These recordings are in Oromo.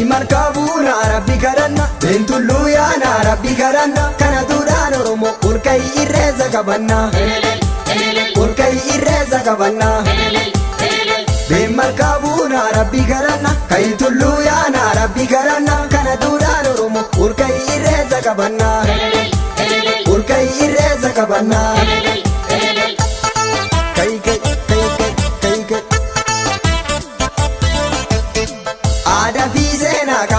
Markabuna Rabbi Karanna Bentullu yaana Rabbi Karanna kana duraan Oromoo urkai irreessa qabanna urkai irreessa qabanna Ben markabuna Rabbi Karanna Kaitullu yaana Rabbi Karanna kana duraan Oromoo urkai irreessa qabanna urkai irreessa qabanna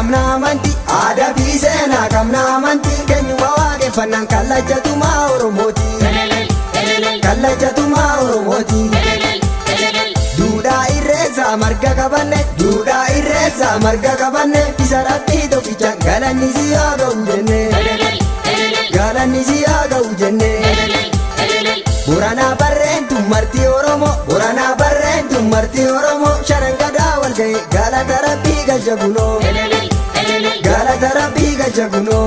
Ada fi seenaa qabna amantii keenyuma waaqeffannaan kallachatumaa Oromooti kallachatumaa Oromooti duudhaa irreessaa marga qabanne duudhaa irreessaa marga qabanne isa rabbii tokkicha galanni si haa ga'u jenne galanni si haa ga'u jenne Boranaa barreentu marti Oromoo Boranaa barreentu marti Oromoo shanan gadaa wal ga'e galata rabbii galcha kunoo galata rabbii galcha kunoo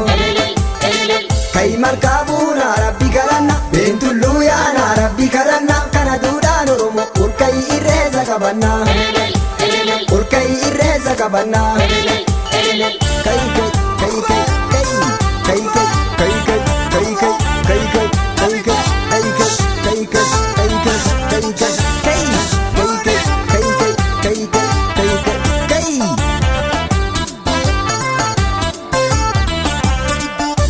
kai markabuna Rabbi Karanna Bentullu yaana Rabbi Karanna kana duudhaan Oromoo urkai irreessa qabanna urkai irreessa qabanna kai kai kai kai kai kai kai kai kai kai kai kai kai kai kai kai kai kai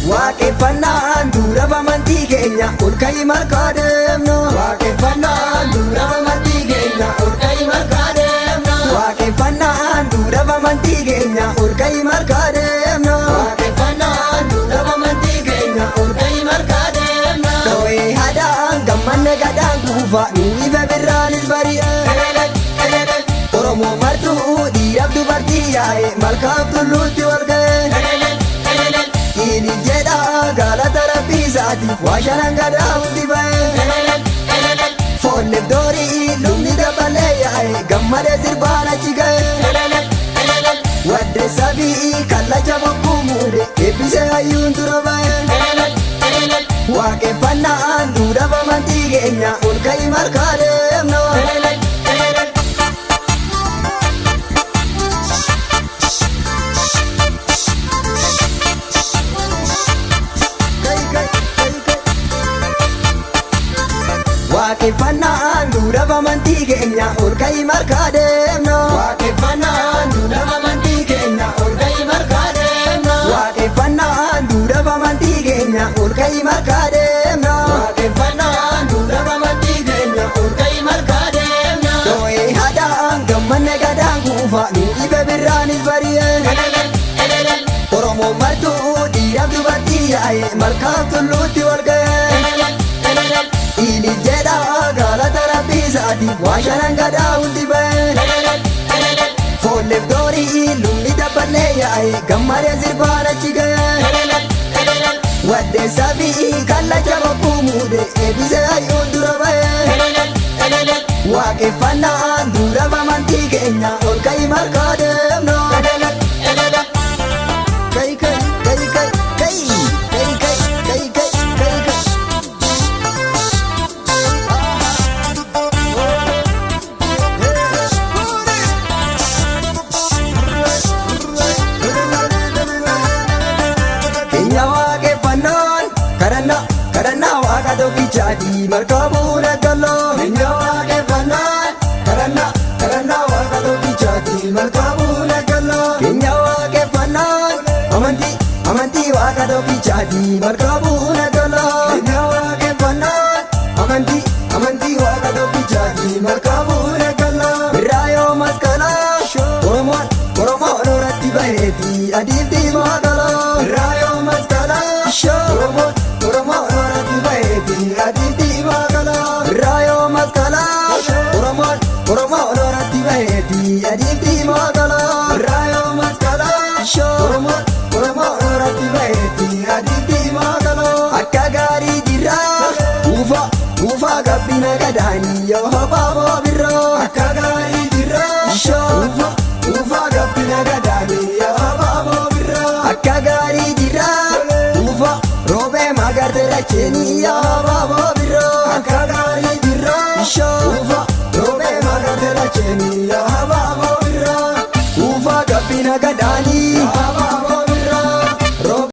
Waaqeffannaan dura amantii keenya urkai markaademno Waaqeffannaan dura amantii keenya urkai markaademno Waaqeffannaan dura amantii keenya urkai markaademno Waaqeffannaan dura amantii keenya urkai markaademno Dho'ee hadaan gammanne gadaan kuufa nuyi bebirraanis bari'e Oromoo martuu dhiiraaf dubartii yaa'e malkaaf tulluutti wal ga'e Ini jedha galata rabbii isaatiif waa shanan gadaa hundi ba'e Foolleef doorii lubni dabalee yaa'e gammadee sirbaan achi ga'e Waddeessa fi kallacha bokkuu muude eebbisee hayyuun dura ba'e Waaqeffannaan duudhaaf amantii keenya urkai markaademno Waaqeffannaan dura amantii keenya urkai markaademno Waaqeffannaan dura amantii keenya urkai markaademno Waaqeffannaan dura amantii keenya urkai markaademno Waaqeffannaan dura amantii keenya urkai markaademno Dho'ee hadaan gammanne gadaan kuufa nuyi bebirraanis bari'e Oromoo martuu dhiiraaf dubartii yaa'e malkaaf tulluutti wal ga'e Ini jedha galata rabbii isaatiif waa shanan gadaa hundi ba'e Foolleef doorii lubni dabalee yaa'e gammadee sirbaan achi ga'e Waddeessa fi kallacha bokkuu muude eebbisee hayyuun dura ba'e Waaqeffannaan dura amantii keenya urkai markaademno Kai kai kai kai kai kai kai kai kai kai Karannaa waaqa tokkichaati markabuna galloo Kenya waaqeffannaan karannaa waaqa tokkichaati markabuna galloo Kenya waaqeffannaan amantii waaqa tokkichaati markabuna galloo Kenya waaqeffannaan amantii waaqa tokkichaati markabuna galloo Birraa yoo masqalaa Oromoon irratti baheeti adiif diimaa galoo Birraa yoo masqalaa Oromoon irratti baheeti yoo baabo